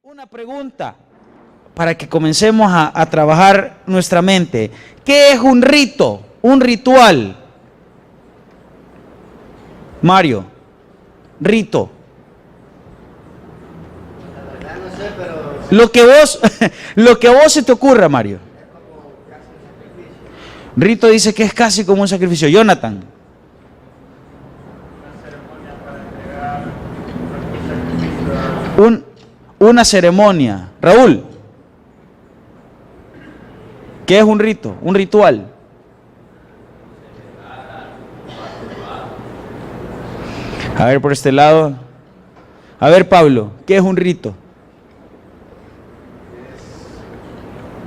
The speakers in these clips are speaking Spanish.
Una pregunta para que comencemos a trabajar nuestra mente. ¿Qué es un rito? Un ritual. Mario, rito. Lo que a vos se te ocurra, Mario. Rito dice que es casi como un sacrificio. Jonathan. Una ceremonia. Raúl, ¿qué es un rito? Un ritual. A ver por este lado. A ver, Pablo, ¿qué es un rito?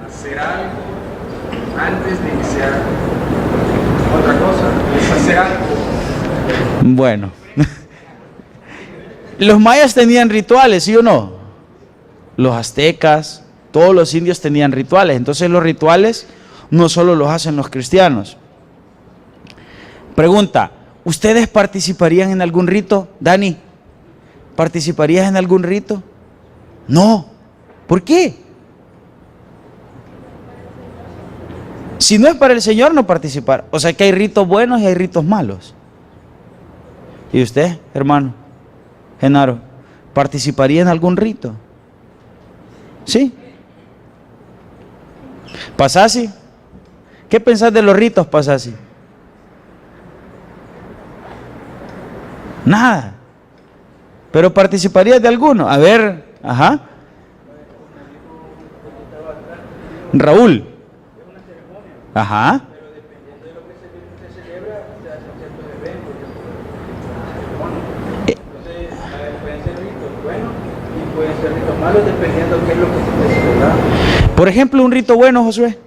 Es hacer algo antes de iniciar otra cosa. Es hacer algo. Bueno. Los mayas tenían rituales, ¿sí o no? Los aztecas, todos los indios tenían rituales. Entonces los rituales no solo los hacen los cristianos. Pregunta, ¿ustedes participarían en algún rito? Dani, ¿participarías en algún rito? No. ¿Por qué? Si no es para el Señor, no participar. O sea que hay ritos buenos y hay ritos malos. ¿Y usted, hermano? Genaro, ¿participaría en algún rito? ¿Sí? ¿Pasasi? ¿Qué pensás de los ritos, Pasasi? Nada. ¿Pero participarías de alguno? A ver, ajá. Raúl. Ajá. Pueden ser ritos malos dependiendo de qué es lo que se esté celebrando. Por ejemplo, un rito bueno, Josué. Aquí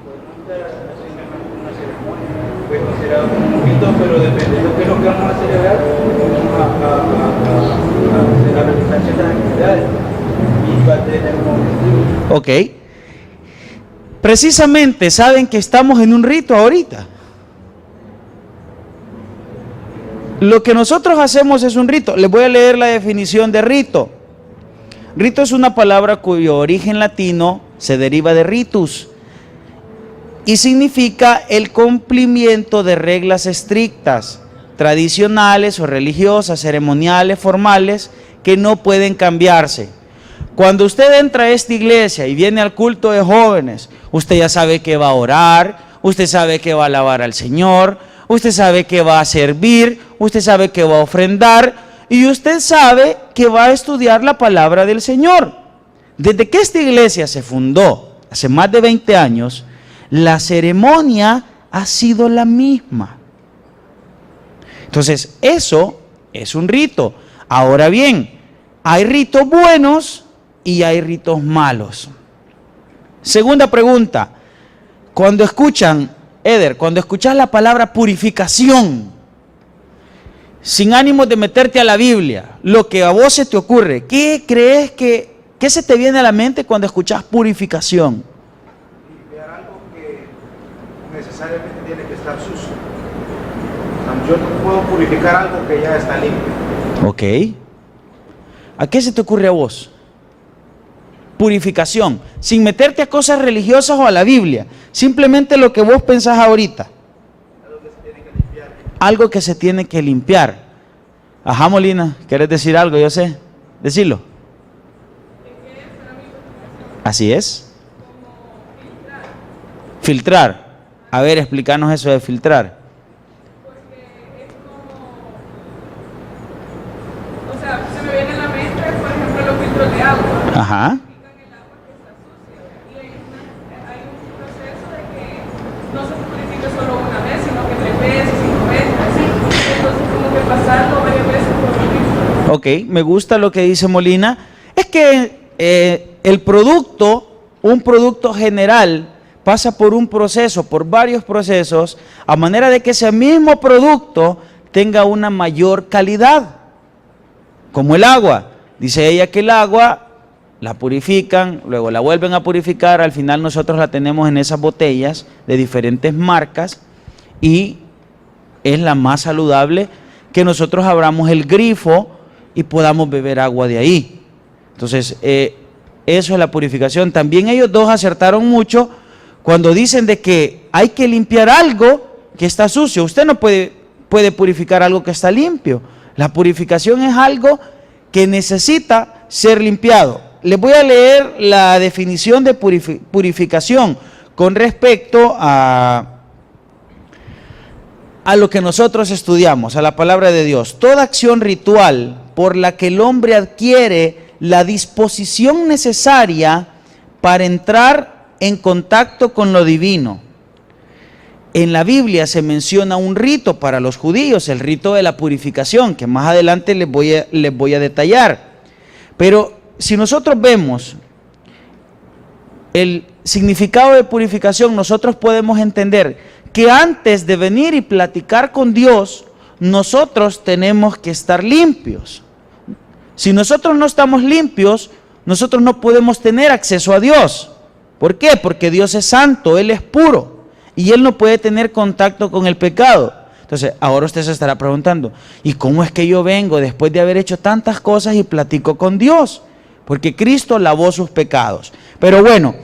podemos hacer una ceremonia, puede ser considerado como un rito, pero dependiendo de qué es lo que vamos a celebrar, vamos a realizar ciertas actividades y va a tener un objetivo. Ok. Precisamente, ¿saben que estamos en un rito ahorita? Lo que nosotros hacemos es un rito. Les voy a leer la definición de rito. Rito es una palabra cuyo origen latino se deriva de ritus y significa el cumplimiento de reglas estrictas, tradicionales o religiosas, ceremoniales, formales, que no pueden cambiarse. Cuando usted entra a esta iglesia y viene al culto de jóvenes, usted ya sabe que va a orar, usted sabe que va a alabar al Señor, usted sabe que va a servir, usted sabe que va a ofrendar y usted sabe que va a estudiar la palabra del Señor. Desde que esta iglesia se fundó, hace más de 20 años, la ceremonia ha sido la misma. Entonces, eso es un rito. Ahora bien, hay ritos buenos y hay ritos malos. Segunda pregunta, cuando escuchan, Eder, cuando escuchas la palabra purificación, sin ánimo de meterte a la Biblia, lo que a vos se te ocurre, ¿qué crees qué se te viene a la mente cuando escuchas purificación? Limpiar algo que necesariamente tiene que estar sucio. Yo no puedo purificar algo que ya está limpio. Ok. ¿A qué se te ocurre a vos? Purificación, sin meterte a cosas religiosas o a la Biblia, simplemente lo que vos pensás ahorita. Algo que se tiene que limpiar. Algo que se tiene que limpiar. Ajá, Molina, ¿quieres decir algo? Yo sé, decilo. Así es. Filtrar. A ver, explícanos eso de filtrar. O sea, se me viene a la mente, por ejemplo, los filtros de agua. Ajá. No se purifica solo una vez, sino que 3 veces, 5 veces, así. Entonces, como que pasarlo varias veces por lo mismo. Ok, me gusta lo que dice Molina. Es que el producto, un producto general, pasa por un proceso, por varios procesos, a manera de que ese mismo producto tenga una mayor calidad. Como el agua. Dice ella que el agua la purifican, luego la vuelven a purificar, al final nosotros la tenemos en esas botellas de diferentes marcas y es la más saludable que nosotros abramos el grifo y podamos beber agua de ahí. Entonces, eso es la purificación. También ellos dos acertaron mucho cuando dicen de que hay que limpiar algo que está sucio. Usted no puede purificar algo que está limpio. La purificación es algo que necesita ser limpiado. Les voy a leer la definición de purificación con respecto a lo que nosotros estudiamos, a la palabra de Dios. Toda acción ritual por la que el hombre adquiere la disposición necesaria para entrar en contacto con lo divino. En la Biblia se menciona un rito para los judíos, el rito de la purificación, que más adelante les voy a detallar. Pero si nosotros vemos el significado de purificación, nosotros podemos entender que antes de venir y platicar con Dios, nosotros tenemos que estar limpios. Si nosotros no estamos limpios, nosotros no podemos tener acceso a Dios. ¿Por qué? Porque Dios es santo, Él es puro y Él no puede tener contacto con el pecado. Entonces, ahora usted se estará preguntando, ¿y cómo es que yo vengo después de haber hecho tantas cosas y platico con Dios? Porque Cristo lavó sus pecados. Pero bueno,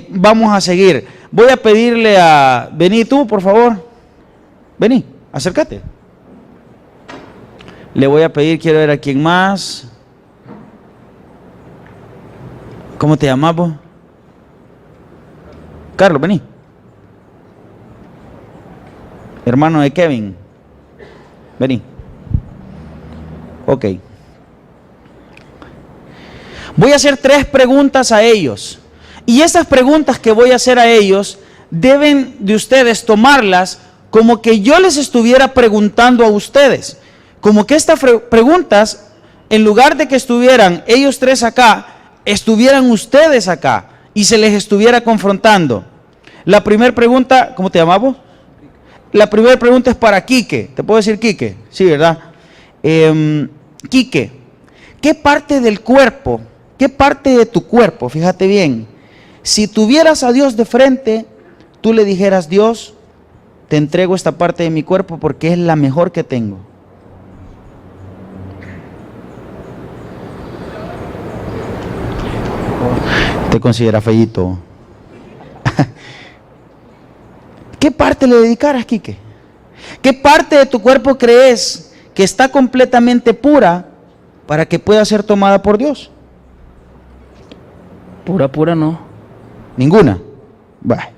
vamos a seguir. Voy a pedirle a... Vení tú, por favor. Vení, acércate. Le voy a pedir, quiero ver a quién más. ¿Cómo te llamas vos? Carlos, vení. Hermano de Kevin. Vení. Ok. Voy a hacer 3 preguntas a ellos. Y esas preguntas que voy a hacer a ellos, deben de ustedes tomarlas como que yo les estuviera preguntando a ustedes. Como que estas preguntas, en lugar de que estuvieran ellos 3 acá, estuvieran ustedes acá y se les estuviera confrontando. La primera pregunta, ¿cómo te llamabas? La primera pregunta es para Quique. ¿Te puedo decir Quique? Sí, ¿verdad? Quique, ¿qué parte del cuerpo, qué parte de tu cuerpo, fíjate bien, si tuvieras a Dios de frente, tú le dijeras, Dios, te entrego esta parte de mi cuerpo porque es la mejor que tengo? Te considera feíto. ¿Qué parte le dedicaras, Quique? ¿Qué parte de tu cuerpo crees que está completamente pura para que pueda ser tomada por Dios? Pura no. Ninguna. Bah.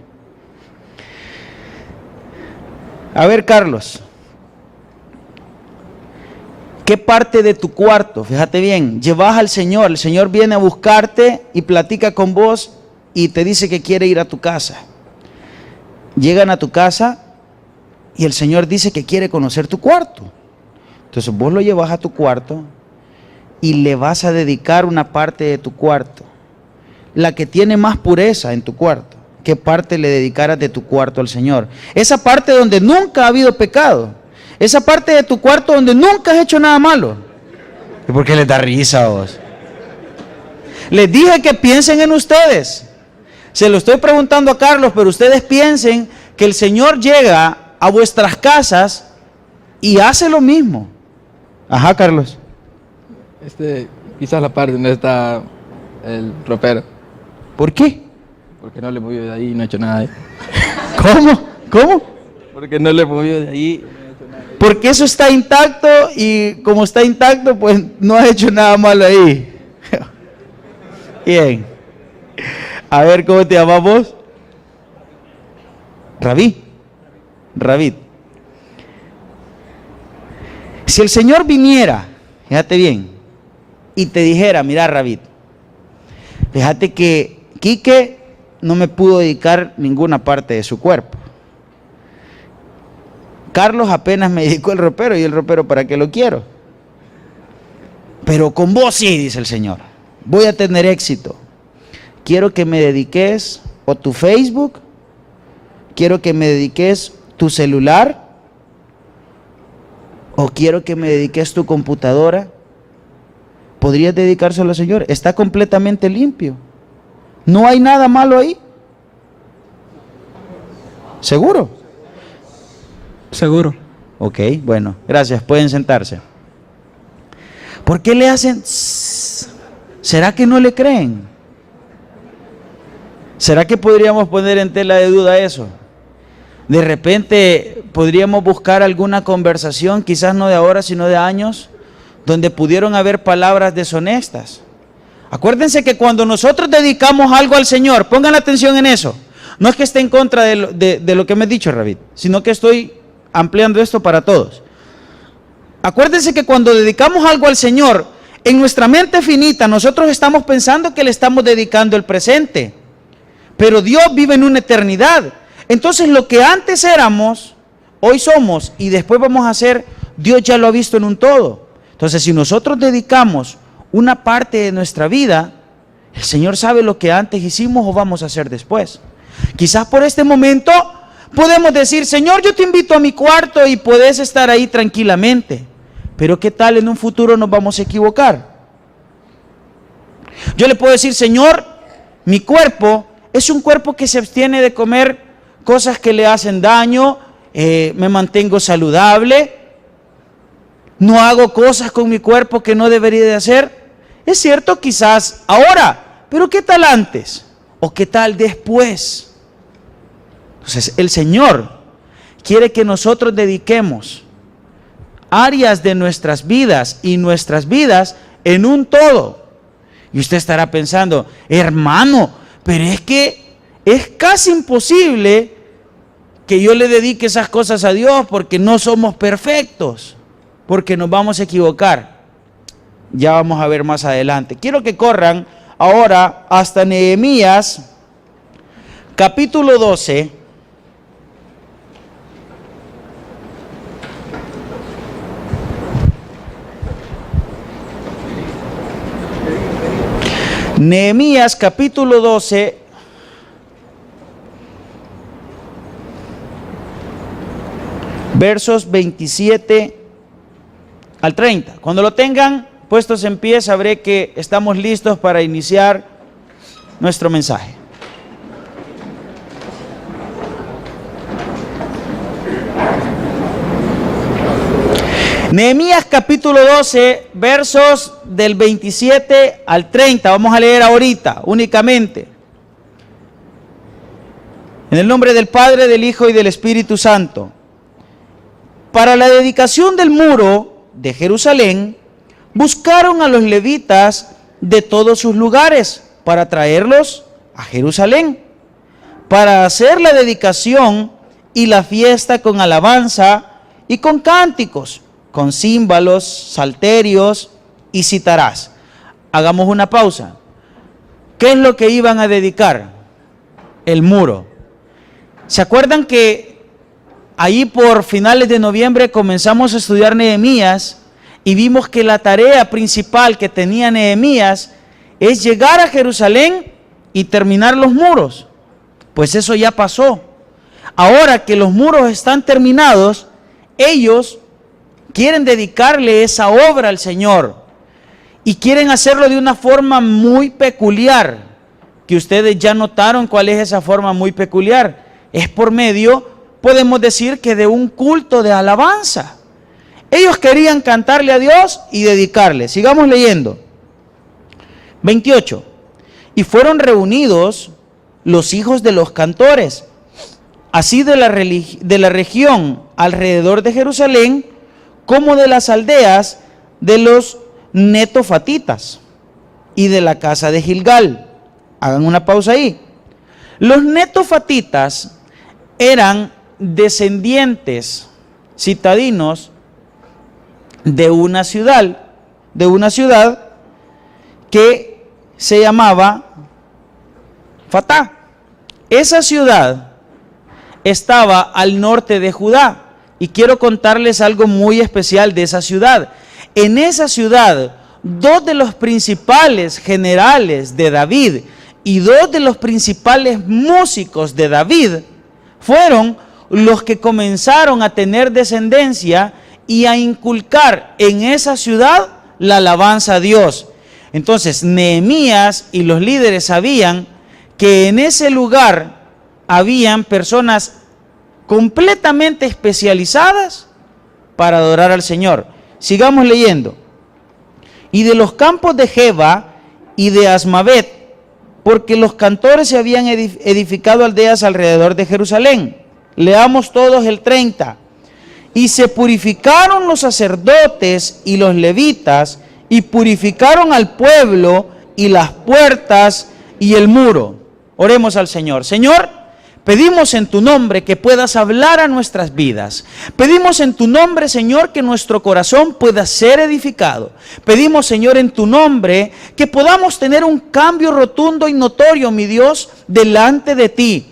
A ver, Carlos. ¿Qué parte de tu cuarto, fíjate bien, llevas al Señor? El Señor viene a buscarte y platica con vos y te dice que quiere ir a tu casa. Llegan a tu casa y el Señor dice que quiere conocer tu cuarto. Entonces vos lo llevas a tu cuarto y le vas a dedicar una parte de tu cuarto, la que tiene más pureza en tu cuarto. ¿Qué parte le dedicaras de tu cuarto al Señor? Esa parte donde nunca ha habido pecado. Esa parte de tu cuarto donde nunca has hecho nada malo. ¿Y por qué les da risa a vos? Les dije que piensen en ustedes. Se lo estoy preguntando a Carlos, pero ustedes piensen que el Señor llega a vuestras casas y hace lo mismo. Ajá, Carlos. Quizás la parte donde está el ropero. ¿Por qué? Porque no le movió de ahí y no ha hecho nada ahí. ¿Cómo? Porque no le movió de ahí. Porque eso está intacto y como está intacto, pues no has hecho nada malo ahí. Bien. A ver, ¿cómo te llamas vos? Rabid. Si el Señor viniera, fíjate bien, y te dijera, mira, Rabid, fíjate que Quique no me pudo dedicar ninguna parte de su cuerpo. Carlos apenas me dedicó el ropero, y el ropero, ¿para qué lo quiero? Pero con vos sí, dice el Señor, voy a tener éxito. Quiero que me dediques o tu Facebook, quiero que me dediques tu celular, o quiero que me dediques tu computadora. ¿Podrías dedicárselo al Señor? Está completamente limpio. No hay nada malo ahí. ¿Seguro? Seguro. Ok, bueno, gracias. Pueden sentarse. ¿Por qué le hacen? ¿Será que no le creen? ¿Será que podríamos poner en tela de duda eso? De repente podríamos buscar alguna conversación, quizás no de ahora, sino de años, donde pudieron haber palabras deshonestas. Acuérdense que cuando nosotros dedicamos algo al Señor, pongan atención en eso. No es que esté en contra de lo que me he dicho, Rabí, sino que estoy ampliando esto para todos. Acuérdense que cuando dedicamos algo al Señor, en nuestra mente finita, nosotros estamos pensando que le estamos dedicando el presente. Pero Dios vive en una eternidad. Entonces lo que antes éramos, hoy somos y después vamos a ser, Dios ya lo ha visto en un todo. Entonces si nosotros dedicamos una parte de nuestra vida, el Señor sabe lo que antes hicimos o vamos a hacer después. Quizás por este momento podemos decir, Señor, yo te invito a mi cuarto y puedes estar ahí tranquilamente. Pero ¿qué tal en un futuro nos vamos a equivocar? Yo le puedo decir, Señor, mi cuerpo es un cuerpo que se abstiene de comer cosas que le hacen daño, me mantengo saludable, no hago cosas con mi cuerpo que no debería de hacer. Es cierto, quizás ahora, pero ¿qué tal antes? ¿O qué tal después? Entonces, el Señor quiere que nosotros dediquemos áreas de nuestras vidas y nuestras vidas en un todo. Y usted estará pensando, hermano, pero es que es casi imposible que yo le dedique esas cosas a Dios porque no somos perfectos, porque nos vamos a equivocar. Ya vamos a ver más adelante. Quiero que corran ahora hasta Nehemías, capítulo 12. Nehemías capítulo 12, versos 27 al 30. Cuando lo tengan puestos en pie, sabré que estamos listos para iniciar nuestro mensaje. Nehemías capítulo 12, versos del 27 al 30. Vamos a leer ahorita, únicamente. En el nombre del Padre, del Hijo y del Espíritu Santo. Para la dedicación del muro de Jerusalén, buscaron a los levitas de todos sus lugares para traerlos a Jerusalén, para hacer la dedicación y la fiesta con alabanza y con cánticos, con címbalos, salterios y citarás. Hagamos una pausa. ¿Qué es lo que iban a dedicar? El muro. ¿Se acuerdan que ahí por finales de noviembre comenzamos a estudiar Nehemías y vimos que la tarea principal que tenía Nehemías es llegar a Jerusalén y terminar los muros? Pues eso ya pasó. Ahora que los muros están terminados, ellos quieren dedicarle esa obra al Señor y quieren hacerlo de una forma muy peculiar, que ustedes ya notaron cuál es esa forma muy peculiar. Es por medio, podemos decir que de un culto de alabanza. Ellos querían cantarle a Dios y dedicarle. Sigamos leyendo. 28. Y fueron reunidos los hijos de los cantores, así de la región alrededor de Jerusalén, como de las aldeas de los netofatitas y de la casa de Gilgal. Hagan una pausa ahí. Los netofatitas eran descendientes citadinos de una ciudad que se llamaba Fatá. Esa ciudad estaba al norte de Judá. Y quiero contarles algo muy especial de esa ciudad. En esa ciudad, dos de los principales generales de David y dos de los principales músicos de David fueron los que comenzaron a tener descendencia y a inculcar en esa ciudad la alabanza a Dios. Entonces, Nehemías y los líderes sabían que en ese lugar habían personas completamente especializadas para adorar al Señor. Sigamos leyendo. y de los campos de Geba y de Asmavet, porque los cantores se habían edificado aldeas alrededor de Jerusalén. Leamos todos el 30. Y se purificaron los sacerdotes y los levitas, y purificaron al pueblo y las puertas y el muro. Oremos al Señor. Señor, pedimos en tu nombre que puedas hablar a nuestras vidas. Pedimos en tu nombre, Señor, que nuestro corazón pueda ser edificado. Pedimos, Señor, en tu nombre que podamos tener un cambio rotundo y notorio, mi Dios, delante de ti.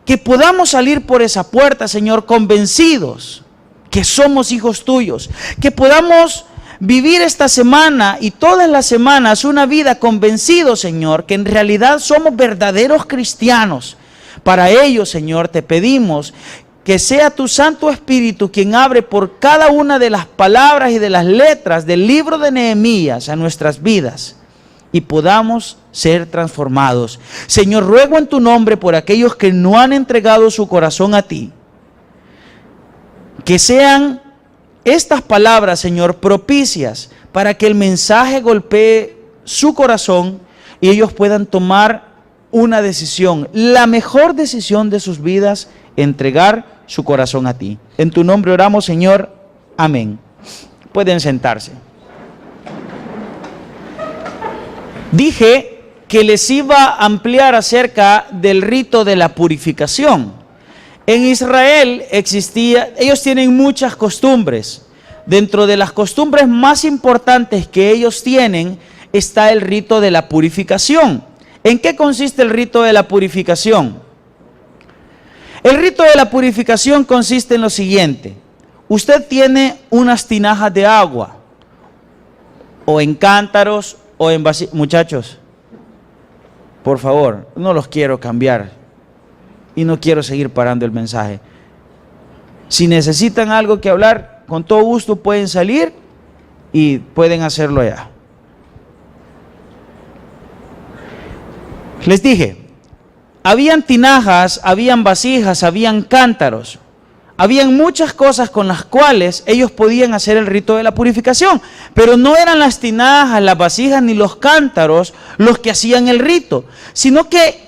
Que podamos salir por esa puerta, Señor, convencidos que somos hijos tuyos. Que podamos vivir esta semana y todas las semanas una vida convencidos, Señor, que en realidad somos verdaderos cristianos. Para ello, Señor, te pedimos que sea tu Santo Espíritu quien abre por cada una de las palabras y de las letras del libro de Nehemías a nuestras vidas y podamos ser transformados. Señor, ruego en tu nombre por aquellos que no han entregado su corazón a ti, que sean estas palabras, Señor, propicias para que el mensaje golpee su corazón y ellos puedan tomar una decisión, la mejor decisión de sus vidas, entregar su corazón a ti. En tu nombre oramos, Señor. Amén. Pueden sentarse. Dije que les iba a ampliar acerca del rito de la purificación. En Israel ellos tienen muchas costumbres. Dentro de las costumbres más importantes que ellos tienen está el rito de la purificación. ¿En qué consiste el rito de la purificación? El rito de la purificación consiste en lo siguiente. Usted tiene unas tinajas de agua, o en cántaros, o en vasijas. Muchachos, por favor, no los quiero cambiar y no quiero seguir parando el mensaje. Si necesitan algo que hablar, con todo gusto pueden salir y pueden hacerlo allá. Les dije, habían tinajas, habían vasijas, habían cántaros, habían muchas cosas con las cuales ellos podían hacer el rito de la purificación, pero no eran las tinajas, las vasijas ni los cántaros los que hacían el rito, sino que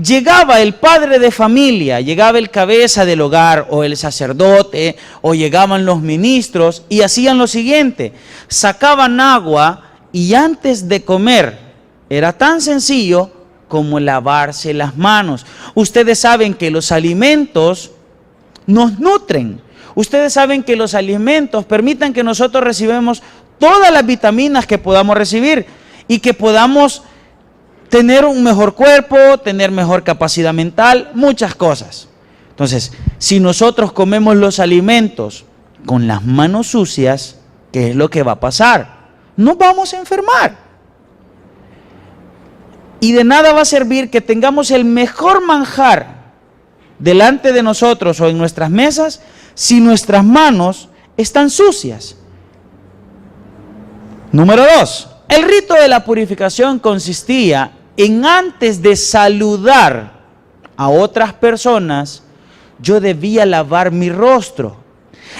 llegaba el padre de familia, llegaba el cabeza del hogar o el sacerdote o llegaban los ministros y hacían lo siguiente, sacaban agua y antes de comer, era tan sencillo como lavarse las manos. Ustedes saben que los alimentos nos nutren. Ustedes saben que los alimentos permiten que nosotros recibamos todas las vitaminas que podamos recibir y que podamos tener un mejor cuerpo, tener mejor capacidad mental, muchas cosas. Entonces, si nosotros comemos los alimentos con las manos sucias, ¿qué es lo que va a pasar? Nos vamos a enfermar. Y de nada va a servir que tengamos el mejor manjar delante de nosotros o en nuestras mesas si nuestras manos están sucias. Número 2. El rito de la purificación consistía en antes de saludar a otras personas, yo debía lavar mi rostro.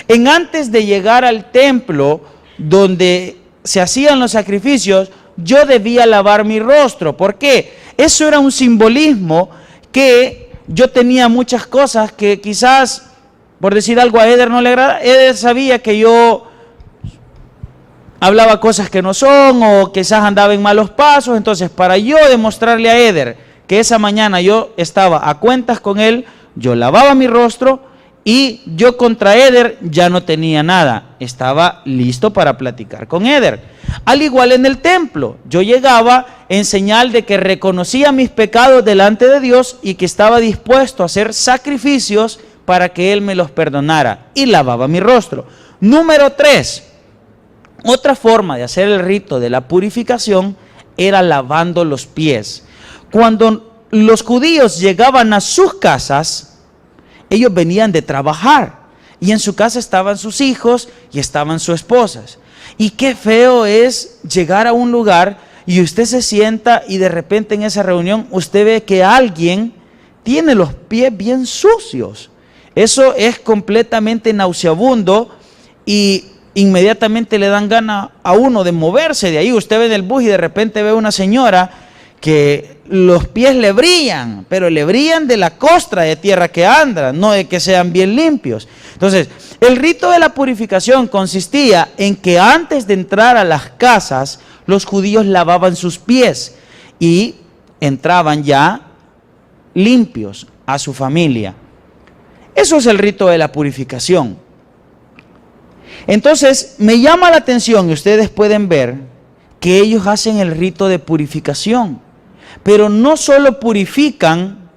En antes de llegar al templo donde se hacían los sacrificios, yo debía lavar mi rostro. ¿Por qué? Eso era un simbolismo que yo tenía muchas cosas que quizás, por decir algo, a Eder no le agrada. Eder sabía que yo hablaba cosas que no son o quizás andaba en malos pasos. Entonces, para yo demostrarle a Eder que esa mañana yo estaba a cuentas con él, yo lavaba mi rostro y yo contra Eder ya no tenía nada. Estaba listo para platicar con Eder. Al igual en el templo, yo llegaba en señal de que reconocía mis pecados delante de Dios y que estaba dispuesto a hacer sacrificios para que Él me los perdonara y lavaba mi rostro. Número 3, otra forma de hacer el rito de la purificación era lavando los pies. Cuando los judíos llegaban a sus casas, ellos venían de trabajar y en su casa estaban sus hijos y estaban sus esposas. Y qué feo es llegar a un lugar y usted se sienta y de repente en esa reunión usted ve que alguien tiene los pies bien sucios. Eso es completamente nauseabundo y inmediatamente le dan gana a uno de moverse de ahí. Usted ve en el bus y de repente ve una señora que los pies le brillan, pero le brillan de la costra de tierra que anda, no de que sean bien limpios. Entonces, el rito de la purificación consistía en que antes de entrar a las casas, los judíos lavaban sus pies y entraban ya limpios a su familia. Eso es el rito de la purificación. Entonces, me llama la atención, y ustedes pueden ver, que ellos hacen el rito de purificación. Pero no solo purifican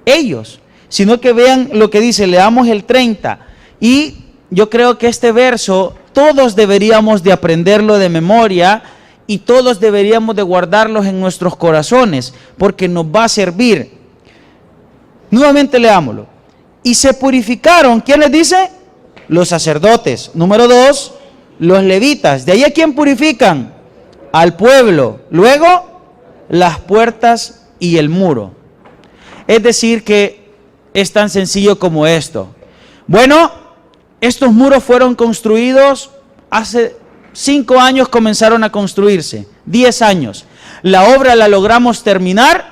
ellos, sino que vean lo que dice, leamos el 30. Y yo creo que este verso, todos deberíamos de aprenderlo de memoria y todos deberíamos de guardarlos en nuestros corazones, porque nos va a servir. Nuevamente leámoslo. Y se purificaron, ¿quién les dice? Los sacerdotes. Número 2, los levitas. ¿De ahí a quién purifican? Al pueblo. Luego, las puertas y el muro. Es decir que es tan sencillo como esto. Bueno, estos muros fueron construidos hace 5 años, comenzaron a construirse, 10 años. La obra la logramos terminar,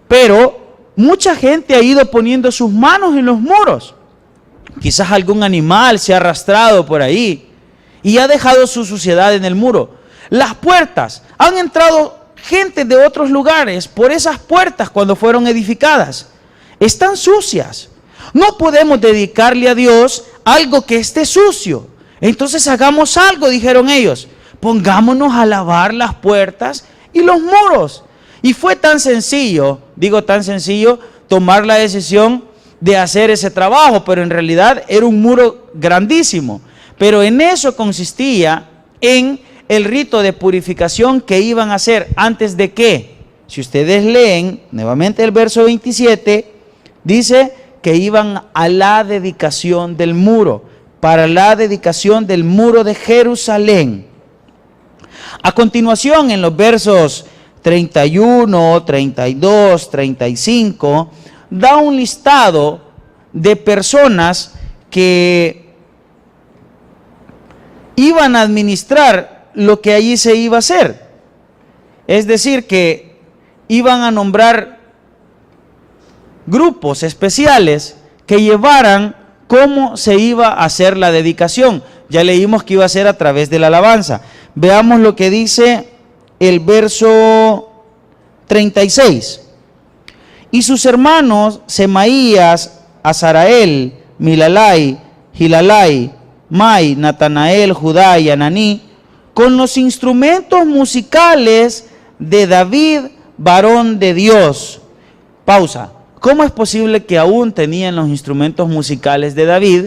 pero mucha gente ha ido poniendo sus manos en los muros. Quizás algún animal se ha arrastrado por ahí y ha dejado su suciedad en el muro. Las puertas, han entrado gente de otros lugares por esas puertas cuando fueron edificadas. Están sucias. No podemos dedicarle a Dios algo que esté sucio. Entonces hagamos algo, dijeron ellos. Pongámonos a lavar las puertas y los muros. Y fue tan sencillo, digo tan sencillo, tomar la decisión de hacer ese trabajo, pero en realidad era un muro grandísimo. Pero en eso consistía en el rito de purificación que iban a hacer antes de que, si ustedes leen nuevamente el verso 27, dice que iban a la dedicación del muro, para la dedicación del muro de Jerusalén. A continuación, en los versos 31, 32, 35, da un listado de personas que iban a administrar lo que allí se iba a hacer. Es decir, que iban a nombrar grupos especiales que llevaran cómo se iba a hacer la dedicación. Ya leímos que iba a ser a través de la alabanza. Veamos lo que dice el verso 36. Y sus hermanos Semaías, Azarael, Milalai, Gilalai, Mai, Natanael, Judá y Ananí, con los instrumentos musicales de David, varón de Dios. Pausa. ¿Cómo es posible que aún tenían los instrumentos musicales de David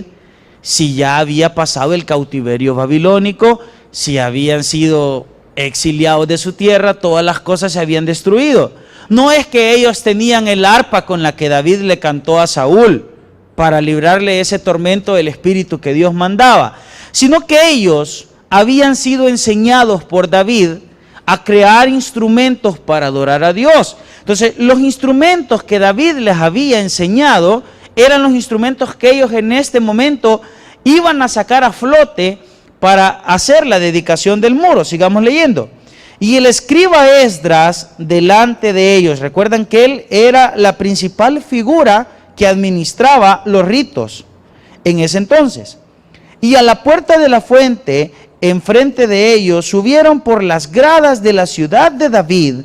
si ya había pasado el cautiverio babilónico, si habían sido exiliados de su tierra, todas las cosas se habían destruido? No es que ellos tenían el arpa con la que David le cantó a Saúl para librarle ese tormento del espíritu que Dios mandaba, sino que ellos habían sido enseñados por David a crear instrumentos para adorar a Dios. Entonces, los instrumentos que David les había enseñado eran los instrumentos que ellos en este momento iban a sacar a flote para hacer la dedicación del muro. Sigamos leyendo. Y el escriba Esdras delante de ellos. Recuerdan que él era la principal figura que administraba los ritos en ese entonces. Y a la puerta de la fuente, enfrente de ellos, subieron por las gradas de la ciudad de David,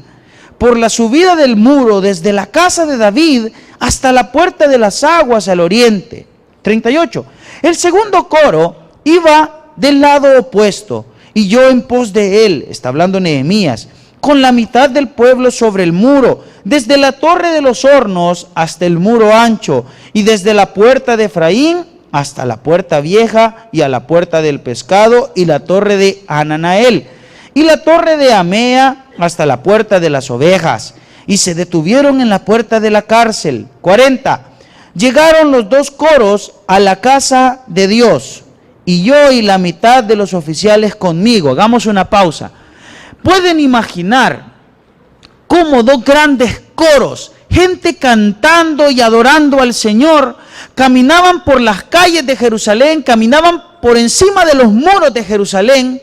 por la subida del muro, desde la casa de David hasta la puerta de las aguas al oriente. 38. El segundo coro iba del lado opuesto, y yo en pos de él, está hablando Nehemías, con la mitad del pueblo sobre el muro, desde la torre de los hornos hasta el muro ancho, y desde la puerta de Efraín hasta la puerta vieja, y a la puerta del pescado, y la torre de Hananael, y la torre de Amea hasta la puerta de las ovejas, y se detuvieron en la puerta de la cárcel. 40. Llegaron los dos coros a la casa de Dios, y yo y la mitad de los oficiales conmigo. Hagamos una pausa. ¿Pueden imaginar cómo dos grandes coros, gente cantando y adorando al Señor, caminaban por las calles de Jerusalén, caminaban por encima de los muros de Jerusalén,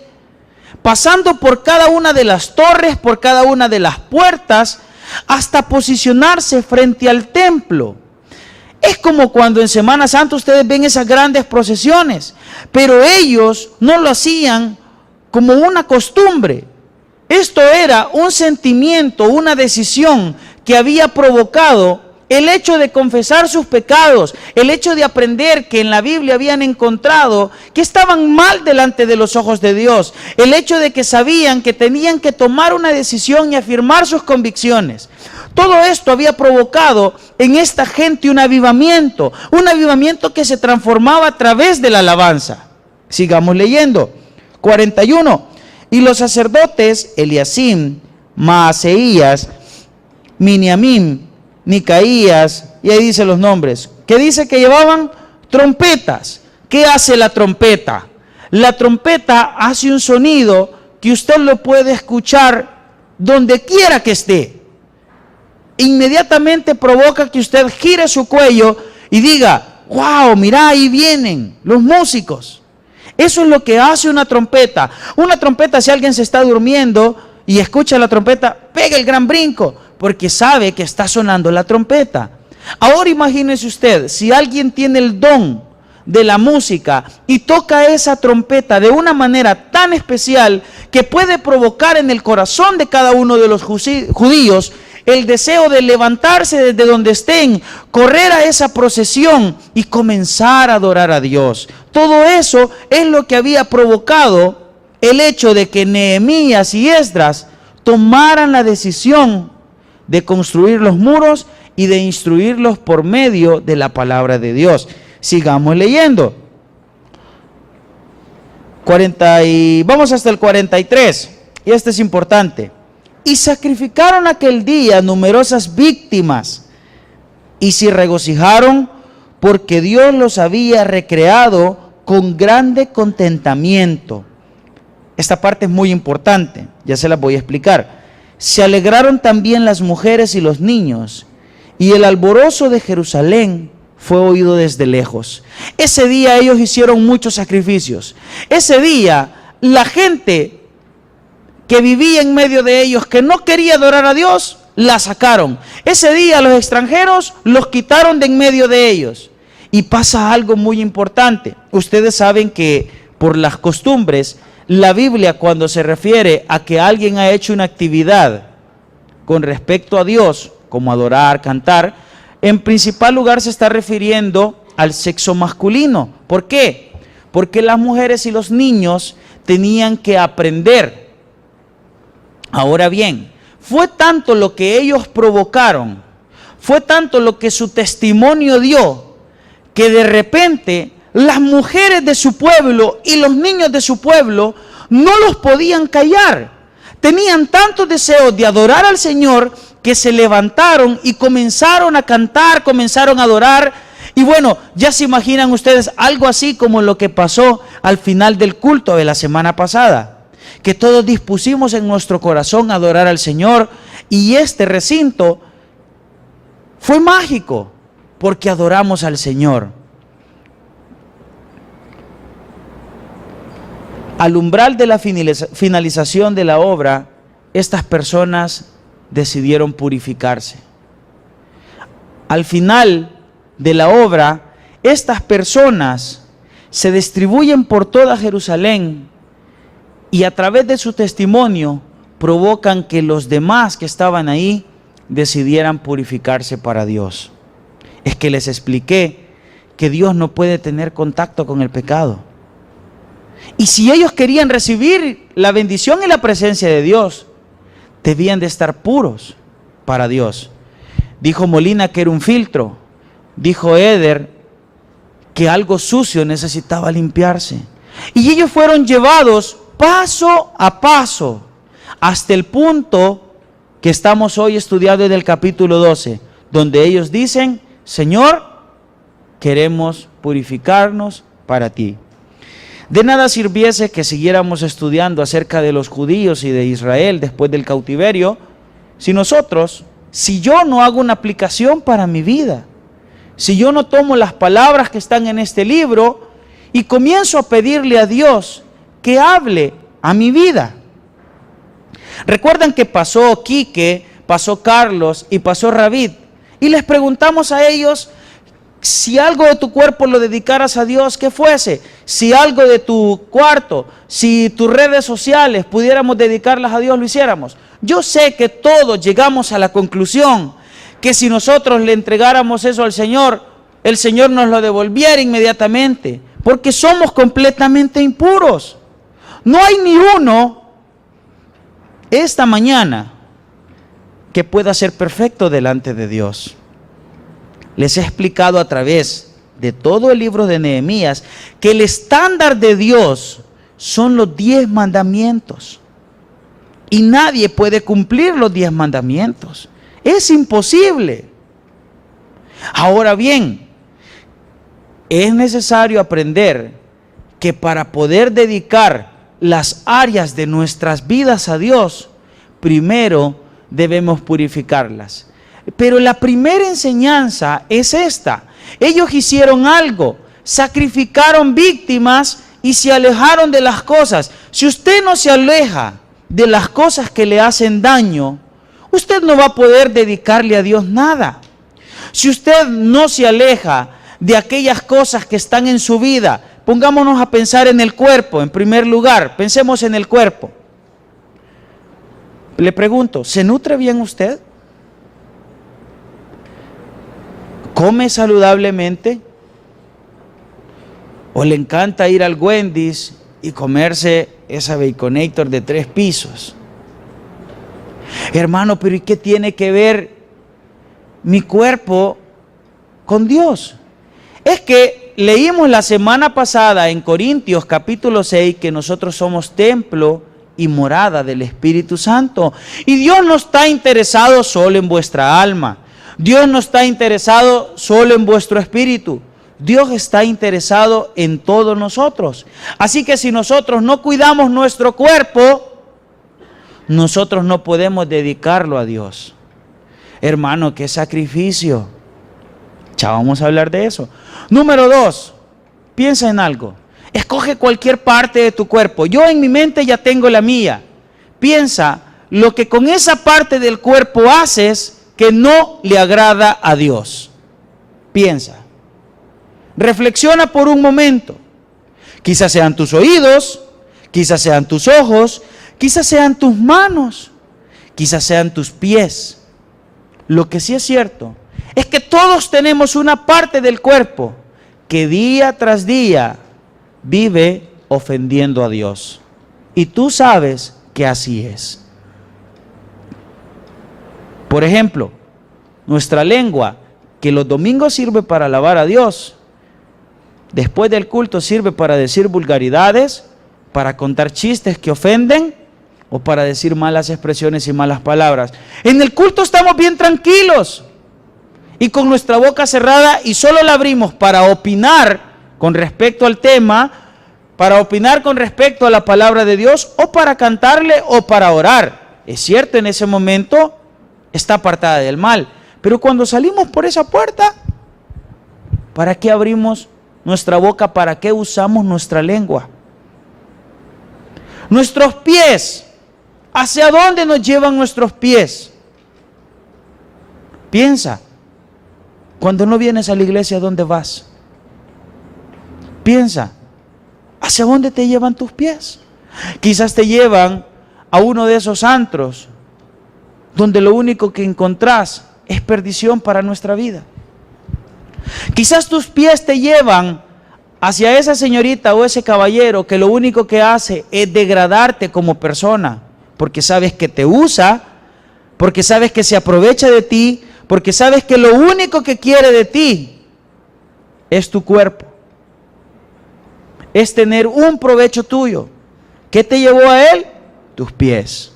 pasando por cada una de las torres, por cada una de las puertas, hasta posicionarse frente al templo. Es como cuando en Semana Santa ustedes ven esas grandes procesiones, pero ellos no lo hacían como una costumbre. Esto era un sentimiento, una decisión que había provocado el hecho de confesar sus pecados, el hecho de aprender que en la Biblia habían encontrado que estaban mal delante de los ojos de Dios, el hecho de que sabían que tenían que tomar una decisión y afirmar sus convicciones. Todo esto había provocado en esta gente un avivamiento que se transformaba a través de la alabanza. Sigamos leyendo. 41. Y los sacerdotes Eliasim, Maaseías, Miniamim, Micaías, y ahí dice los nombres, que dice que llevaban trompetas. ¿Qué hace la trompeta? La trompeta hace un sonido que usted lo puede escuchar donde quiera que esté. Inmediatamente provoca que usted gire su cuello y diga, wow, mira, ahí vienen los músicos. Eso es lo que hace una trompeta. Una trompeta, si alguien se está durmiendo y escucha la trompeta, pega el gran brinco, porque sabe que está sonando la trompeta. Ahora imagínese usted, si alguien tiene el don de la música y toca esa trompeta de una manera tan especial que puede provocar en el corazón de cada uno de los judíos el deseo de levantarse desde donde estén, correr a esa procesión y comenzar a adorar a Dios. Todo eso es lo que había provocado el hecho de que Nehemías y Esdras tomaran la decisión de construir los muros y de instruirlos por medio de la palabra de Dios. Sigamos leyendo. Vamos hasta el 43, y este es importante. Y sacrificaron aquel día numerosas víctimas, y se regocijaron porque Dios los había recreado con grande contentamiento. Esta parte es muy importante, ya se las voy a explicar. Se alegraron también las mujeres y los niños, y el alborozo de Jerusalén fue oído desde lejos. Ese día ellos hicieron muchos sacrificios. Ese día la gente que vivía en medio de ellos, que no quería adorar a Dios, la sacaron. Ese día los extranjeros los quitaron de en medio de ellos. Y pasa algo muy importante. Ustedes saben que por las costumbres, la Biblia, cuando se refiere a que alguien ha hecho una actividad con respecto a Dios, como adorar, cantar, en principal lugar se está refiriendo al sexo masculino. ¿Por qué? Porque las mujeres y los niños tenían que aprender. Ahora bien, fue tanto lo que ellos provocaron, fue tanto lo que su testimonio dio, que de repente las mujeres de su pueblo y los niños de su pueblo no los podían callar. Tenían tantos deseos de adorar al Señor que se levantaron y comenzaron a cantar, comenzaron a adorar. Y bueno, ya se imaginan ustedes algo así como lo que pasó al final del culto de la semana pasada, que todos dispusimos en nuestro corazón a adorar al Señor, y este recinto fue mágico porque adoramos al Señor. Al umbral de la finalización de la obra, estas personas decidieron purificarse. Al final de la obra, estas personas se distribuyen por toda Jerusalén y a través de su testimonio provocan que los demás que estaban ahí decidieran purificarse para Dios. Es que les expliqué que Dios no puede tener contacto con el pecado. Y si ellos querían recibir la bendición y la presencia de Dios, debían de estar puros para Dios. Dijo Molina que era un filtro. Dijo Eder que algo sucio necesitaba limpiarse. Y ellos fueron llevados paso a paso hasta el punto que estamos hoy estudiando en el capítulo 12, donde ellos dicen: Señor, queremos purificarnos para ti. De nada sirviese que siguiéramos estudiando acerca de los judíos y de Israel después del cautiverio, si yo no hago una aplicación para mi vida, si yo no tomo las palabras que están en este libro y comienzo a pedirle a Dios que hable a mi vida. Recuerdan que pasó Quique, pasó Carlos y pasó Ravid, y les preguntamos a ellos si algo de tu cuerpo lo dedicaras a Dios, ¿qué fuese? Si algo de tu cuarto, si tus redes sociales pudiéramos dedicarlas a Dios, lo hiciéramos. Yo sé que todos llegamos a la conclusión que si nosotros le entregáramos eso al Señor, el Señor nos lo devolviera inmediatamente, porque somos completamente impuros. No hay ni uno esta mañana que pueda ser perfecto delante de Dios. Les he explicado a través de todo el libro de Nehemías que el estándar de Dios son los 10 mandamientos. Y nadie puede cumplir los 10 mandamientos. Es imposible. Ahora bien, es necesario aprender que para poder dedicar las áreas de nuestras vidas a Dios, primero debemos purificarlas. Pero la primera enseñanza es esta. Ellos hicieron algo, sacrificaron víctimas y se alejaron de las cosas. Si usted no se aleja de las cosas que le hacen daño, usted no va a poder dedicarle a Dios nada. Si usted no se aleja de aquellas cosas que están en su vida, pongámonos a pensar en el cuerpo, en primer lugar, pensemos en el cuerpo. Le pregunto, ¿se nutre bien usted? ¿Come saludablemente? ¿O le encanta ir al Wendy's y comerse esa Baconator de 3 pisos? Hermano, pero ¿y qué tiene que ver mi cuerpo con Dios? Es que leímos la semana pasada en Corintios capítulo 6 que nosotros somos templo y morada del Espíritu Santo. Y Dios no está interesado solo en vuestra alma. Dios no está interesado solo en vuestro espíritu. Dios está interesado en todos nosotros. Así que si nosotros no cuidamos nuestro cuerpo, nosotros no podemos dedicarlo a Dios. Hermano, qué sacrificio. Ya vamos a hablar de eso. Número 2, piensa en algo. Escoge cualquier parte de tu cuerpo. Yo en mi mente ya tengo la mía. Piensa lo que con esa parte del cuerpo haces que no le agrada a Dios. Piensa. Reflexiona por un momento. Quizás sean tus oídos, quizás sean tus ojos, quizás sean tus manos, quizás sean tus pies. Lo que sí es cierto es que todos tenemos una parte del cuerpo que día tras día vive ofendiendo a Dios. Y tú sabes que así es. Por ejemplo, nuestra lengua, que los domingos sirve para alabar a Dios, después del culto sirve para decir vulgaridades, para contar chistes que ofenden o para decir malas expresiones y malas palabras. En el culto estamos bien tranquilos y con nuestra boca cerrada y solo la abrimos para opinar con respecto al tema, para opinar con respecto a la palabra de Dios o para cantarle o para orar. Es cierto, en ese momento está apartada del mal, pero cuando salimos por esa puerta, ¿para qué abrimos nuestra boca? ¿Para qué usamos nuestra lengua? Nuestros pies, ¿hacia dónde nos llevan nuestros pies? Piensa, cuando no vienes a la iglesia, ¿a dónde vas? Piensa, ¿hacia dónde te llevan tus pies? Quizás te llevan a uno de esos antros donde lo único que encontrás es perdición para nuestra vida. Quizás tus pies te llevan hacia esa señorita o ese caballero que lo único que hace es degradarte como persona, porque sabes que te usa, porque sabes que se aprovecha de ti, porque sabes que lo único que quiere de ti es tu cuerpo, es tener un provecho tuyo. ¿Qué te llevó a él? Tus pies.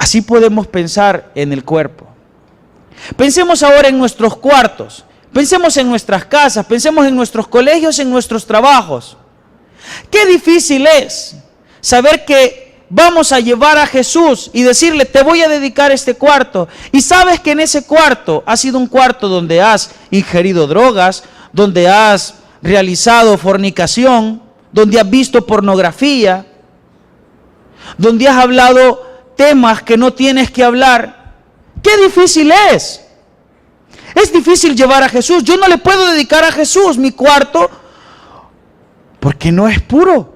Así podemos pensar en el cuerpo. Pensemos ahora en nuestros cuartos, pensemos en nuestras casas, pensemos en nuestros colegios, en nuestros trabajos. Qué difícil es saber que vamos a llevar a Jesús y decirle, te voy a dedicar este cuarto. Y sabes que en ese cuarto ha sido un cuarto donde has ingerido drogas, donde has realizado fornicación, donde has visto pornografía, donde has hablado temas que no tienes que hablar. ¡Qué difícil es! Es difícil llevar a Jesús. Yo no le puedo dedicar a Jesús mi cuarto porque no es puro.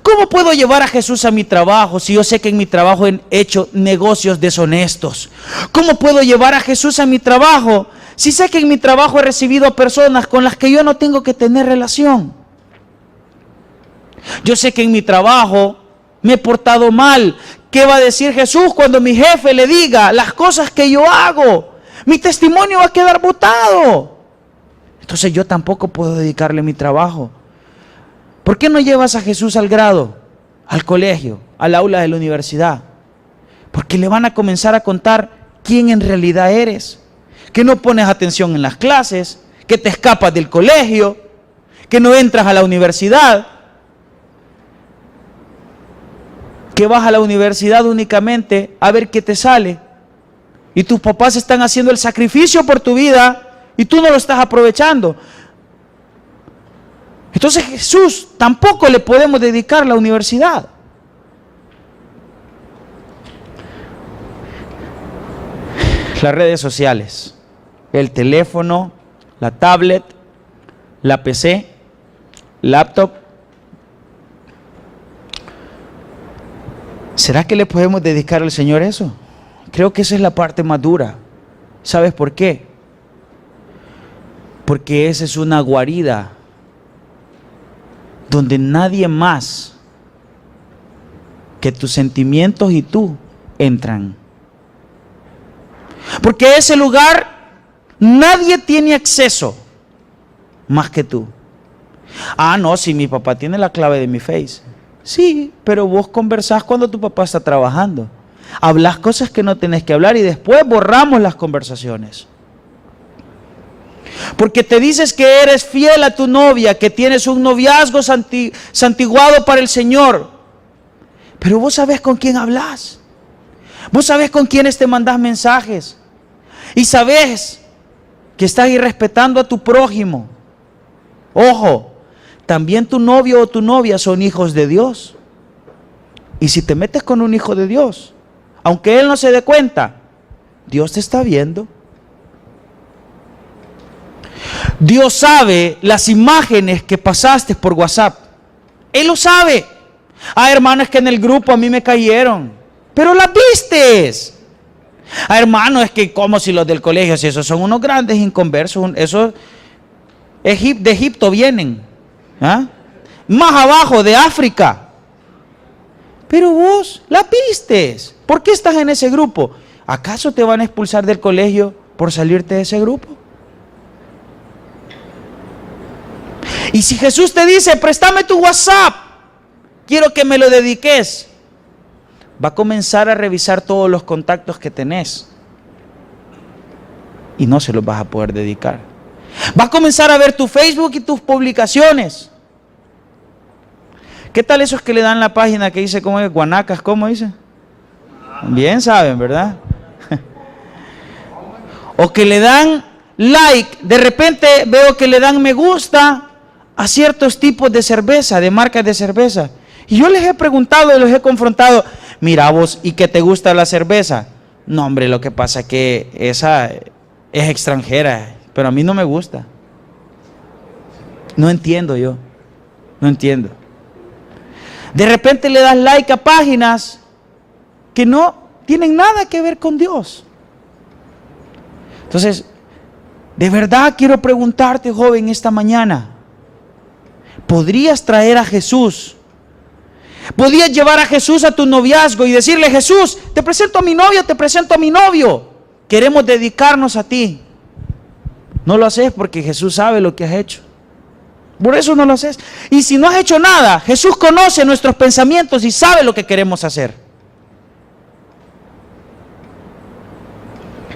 ¿Cómo puedo llevar a Jesús a mi trabajo si yo sé que en mi trabajo he hecho negocios deshonestos? ¿Cómo puedo llevar a Jesús a mi trabajo si sé que en mi trabajo he recibido a personas con las que yo no tengo que tener relación? Yo sé que en mi trabajo me he portado mal. ¿Qué va a decir Jesús cuando mi jefe le diga las cosas que yo hago? Mi testimonio va a quedar botado. Entonces yo tampoco puedo dedicarle mi trabajo. ¿Por qué no llevas a Jesús al grado, al colegio, al aula de la universidad? Porque le van a comenzar a contar quién en realidad eres. Que no pones atención en las clases, que te escapas del colegio, que no entras a la universidad, que vas a la universidad únicamente a ver qué te sale. Y tus papás están haciendo el sacrificio por tu vida y tú no lo estás aprovechando. Entonces Jesús tampoco le podemos dedicar la universidad. Las redes sociales, el teléfono, la tablet, la PC, laptop. ¿Será que le podemos dedicar al Señor eso? Creo que esa es la parte más dura. ¿Sabes por qué? Porque esa es una guarida donde nadie más que tus sentimientos y tú entran. Porque a ese lugar nadie tiene acceso más que tú. Ah, no, si mi papá tiene la clave de mi Face. Sí, pero vos conversás cuando tu papá está trabajando. Hablas cosas que no tenés que hablar y después borramos las conversaciones. Porque te dices que eres fiel a tu novia, que tienes un noviazgo santiguado para el Señor. Pero vos sabés con quién hablas. Vos sabés con quiénes te mandás mensajes. Y sabés que estás irrespetando a tu prójimo. Ojo, también tu novio o tu novia son hijos de Dios. Y si te metes con un hijo de Dios, aunque él no se dé cuenta, Dios te está viendo. Dios sabe las imágenes que pasaste por WhatsApp. Él lo sabe. Ah, hermano, es que en el grupo a mí me cayeron. Pero las vistes. Ah, hermano, es que como si los del colegio, si esos son unos grandes inconversos, esos de Egipto vienen. ¿Ah? Más abajo, de África. Pero vos las vistes. ¿Por qué estás en ese grupo? ¿Acaso te van a expulsar del colegio por salirte de ese grupo? Y si Jesús te dice, préstame tu WhatsApp, quiero que me lo dediques, va a comenzar a revisar todos los contactos que tenés y no se los vas a poder dedicar. Va a comenzar a ver tu Facebook y tus publicaciones. ¿Qué tal esos que le dan la página que dice, ¿cómo es? Guanacas, ¿cómo dice? Bien saben, ¿verdad? O que le dan like, de repente veo que le dan me gusta a ciertos tipos de cerveza, de marcas de cerveza. Y yo les he preguntado, los he confrontado, mira vos, ¿y qué te gusta la cerveza? No, hombre, lo que pasa es que esa es extranjera, pero a mí no me gusta. No entiendo yo, no entiendo. De repente le das like a páginas que no tienen nada que ver con Dios. Entonces, de verdad quiero preguntarte, joven, esta mañana, ¿podrías traer a Jesús? ¿Podrías llevar a Jesús a tu noviazgo y decirle, Jesús, te presento a mi novia, te presento a mi novio? Queremos dedicarnos a ti. No lo haces porque Jesús sabe lo que has hecho. Por eso no lo haces. Y si no has hecho nada, Jesús conoce nuestros pensamientos y sabe lo que queremos hacer.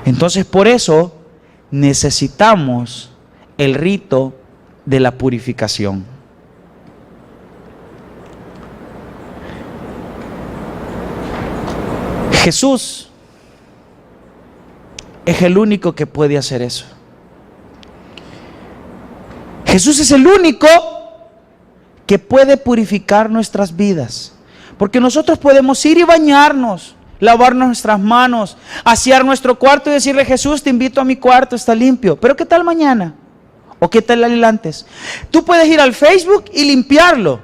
Entonces, por eso necesitamos el rito de la purificación. Jesús es el único que puede hacer eso. Jesús es el único que puede purificar nuestras vidas. Porque nosotros podemos ir y bañarnos, lavarnos nuestras manos, asear nuestro cuarto y decirle: Jesús, te invito a mi cuarto, está limpio. Pero ¿qué tal mañana? ¿O qué tal el antes? Tú puedes ir al Facebook y limpiarlo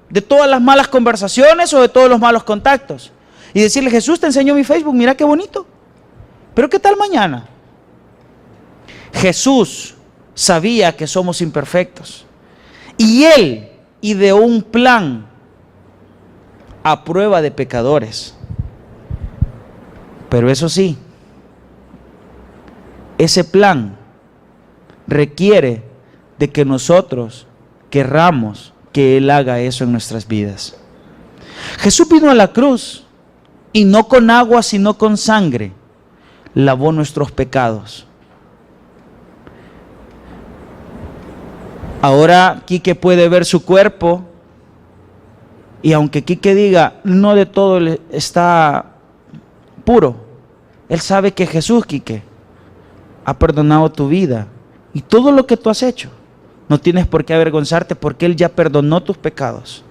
de todas las malas conversaciones o de todos los malos contactos. Y decirle: Jesús, te enseño mi Facebook, mira qué bonito. Pero ¿qué tal mañana? Jesús sabía que somos imperfectos. Y Él ideó un plan a prueba de pecadores. Pero eso sí, ese plan requiere de que nosotros querramos que Él haga eso en nuestras vidas. Jesús vino a la cruz y no con agua sino con sangre lavó nuestros pecados. Ahora Quique puede ver su cuerpo y aunque Quique diga no de todo está puro, él sabe que Jesús, Quique, ha perdonado tu vida y todo lo que tú has hecho. No tienes por qué avergonzarte porque Él ya perdonó tus pecados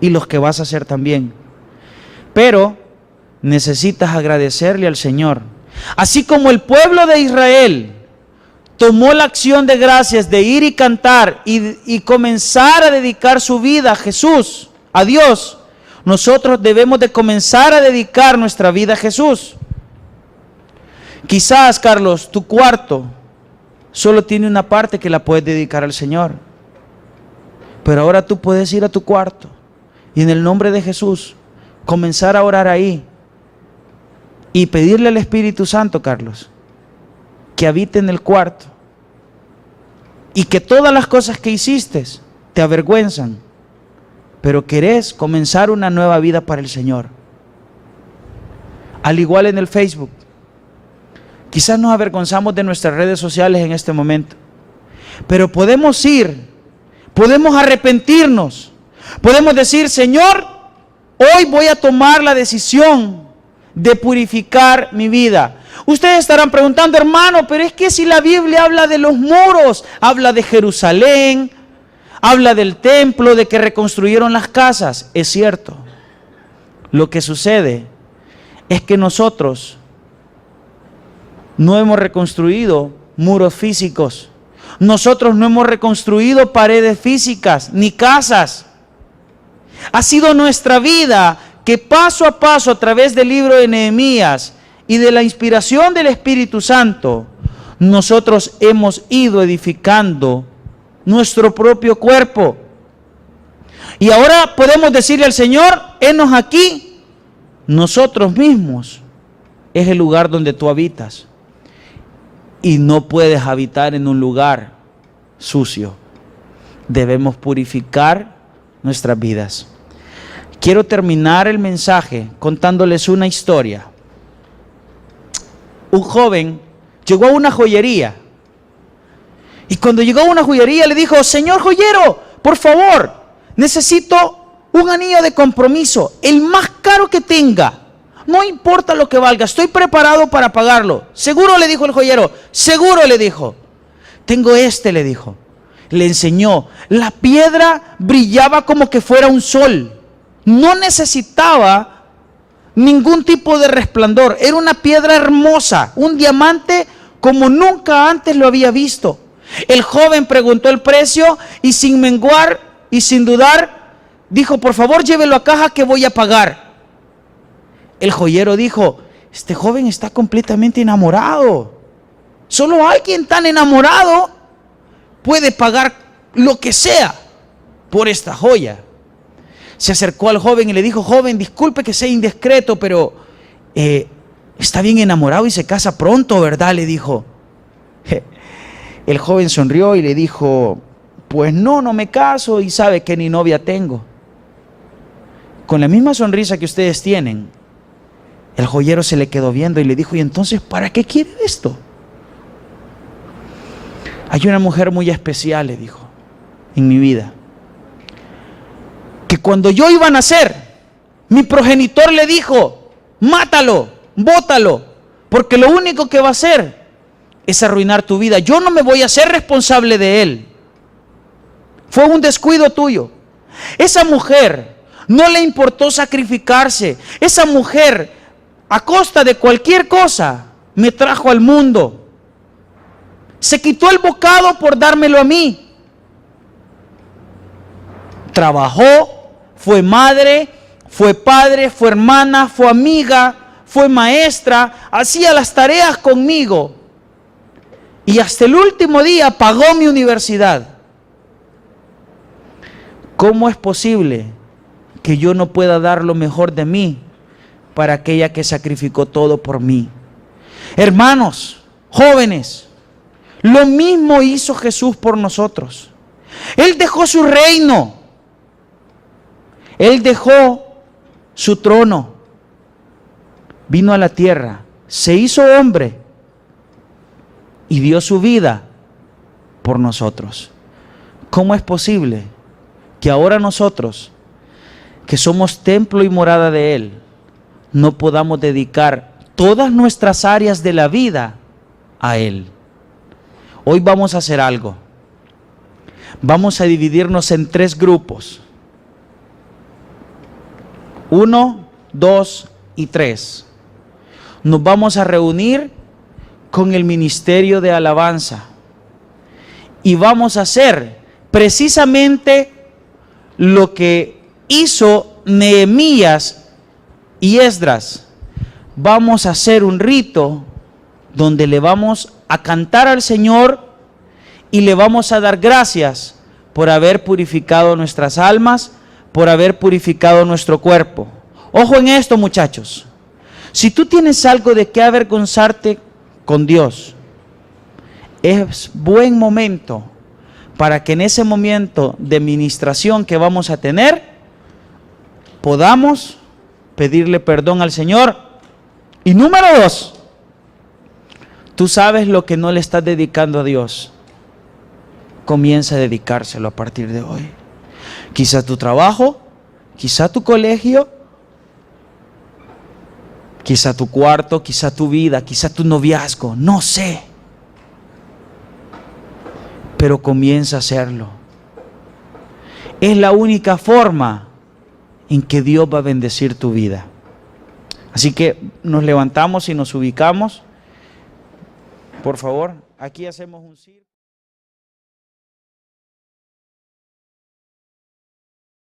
y los que vas a hacer también. Pero necesitas agradecerle al Señor. Así como el pueblo de Israel tomó la acción de gracias de ir y cantar y comenzar a dedicar su vida a Jesús, a Dios, nosotros debemos de comenzar a dedicar nuestra vida a Jesús. Quizás, Carlos, tu cuarto solo tiene una parte que la puedes dedicar al Señor. Pero ahora tú puedes ir a tu cuarto y en el nombre de Jesús comenzar a orar ahí y pedirle al Espíritu Santo, Carlos, que habite en el cuarto y que todas las cosas que hiciste te avergüenzan, pero querés comenzar una nueva vida para el Señor. Al igual en el Facebook. Quizás nos avergonzamos de nuestras redes sociales en este momento, pero podemos ir, podemos arrepentirnos, podemos decir: Señor, hoy voy a tomar la decisión de purificar mi vida. Ustedes estarán preguntando: hermano, pero es que si la Biblia habla de los muros, habla de Jerusalén, habla del templo, de que reconstruyeron las casas. Es cierto. Lo que sucede es que nosotros no hemos reconstruido muros físicos. Nosotros no hemos reconstruido paredes físicas ni casas. Ha sido nuestra vida que paso a paso a través del libro de Nehemías y de la inspiración del Espíritu Santo, nosotros hemos ido edificando nuestro propio cuerpo. Y ahora podemos decirle al Señor: henos aquí, nosotros mismos es el lugar donde tú habitas. Y no puedes habitar en un lugar sucio. Debemos purificar nuestras vidas. Quiero terminar el mensaje contándoles una historia. Un joven llegó a una joyería. Y cuando llegó a una joyería le dijo: señor joyero, por favor, necesito un anillo de compromiso, el más caro que tenga. No importa lo que valga, estoy preparado para pagarlo. ¿Seguro?, le dijo el joyero. Seguro, le dijo. Tengo este, le dijo. Le enseñó. La piedra brillaba como que fuera un sol. No necesitaba ningún tipo de resplandor. Era una piedra hermosa, un diamante como nunca antes lo había visto. El joven preguntó el precio y sin menguar y sin dudar dijo: por favor, llévelo a caja que voy a pagar. El joyero dijo: este joven está completamente enamorado. Solo alguien tan enamorado puede pagar lo que sea por esta joya. Se acercó al joven y le dijo: joven, disculpe que sea indiscreto, pero está bien enamorado y se casa pronto, ¿verdad?, le dijo. El joven sonrió y le dijo: pues no me caso y sabe que ni novia tengo. Con la misma sonrisa que ustedes tienen, el joyero se le quedó viendo y le dijo: ¿y entonces para qué quiere esto? Hay una mujer muy especial, le dijo, en mi vida, que cuando yo iba a nacer, mi progenitor le dijo: mátalo, bótalo, porque lo único que va a hacer es arruinar tu vida. Yo no me voy a hacer responsable de él. Fue un descuido tuyo. Esa mujer no le importó sacrificarse. Esa mujer, a costa de cualquier cosa, me trajo al mundo. Se quitó el bocado por dármelo a mí. Trabajó, fue madre, fue padre, fue hermana, fue amiga, fue maestra, hacía las tareas conmigo. Y hasta el último día pagó mi universidad. ¿Cómo es posible que yo no pueda dar lo mejor de mí para aquella que sacrificó todo por mí? Hermanos, jóvenes, lo mismo hizo Jesús por nosotros. Él dejó su reino. Él dejó su trono. Vino a la tierra, se hizo hombre y dio su vida por nosotros. ¿Cómo es posible que ahora nosotros, que somos templo y morada de Él, no podamos dedicar todas nuestras áreas de la vida a Él? Hoy vamos a hacer algo. Vamos a dividirnos en 3 grupos. 1, 2 y 3. Nos vamos a reunir con el ministerio de alabanza y vamos a hacer precisamente lo que hizo Nehemías y Esdras. Vamos a hacer un rito donde le vamos a cantar al Señor y le vamos a dar gracias por haber purificado nuestras almas, por haber purificado nuestro cuerpo. Ojo en esto, muchachos. Si tú tienes algo de qué avergonzarte con Dios, es buen momento para que en ese momento de ministración que vamos a tener, podamos pedirle perdón al Señor. Y número 2, tú sabes lo que no le estás dedicando a Dios. Comienza a dedicárselo a partir de hoy. Quizá tu trabajo, quizá tu colegio, quizá tu cuarto, quizá tu vida, quizá tu noviazgo, no sé. Pero comienza a hacerlo. Es la única forma en que Dios va a bendecir tu vida. Así que nos levantamos y nos ubicamos. Por favor, aquí hacemos un círculo.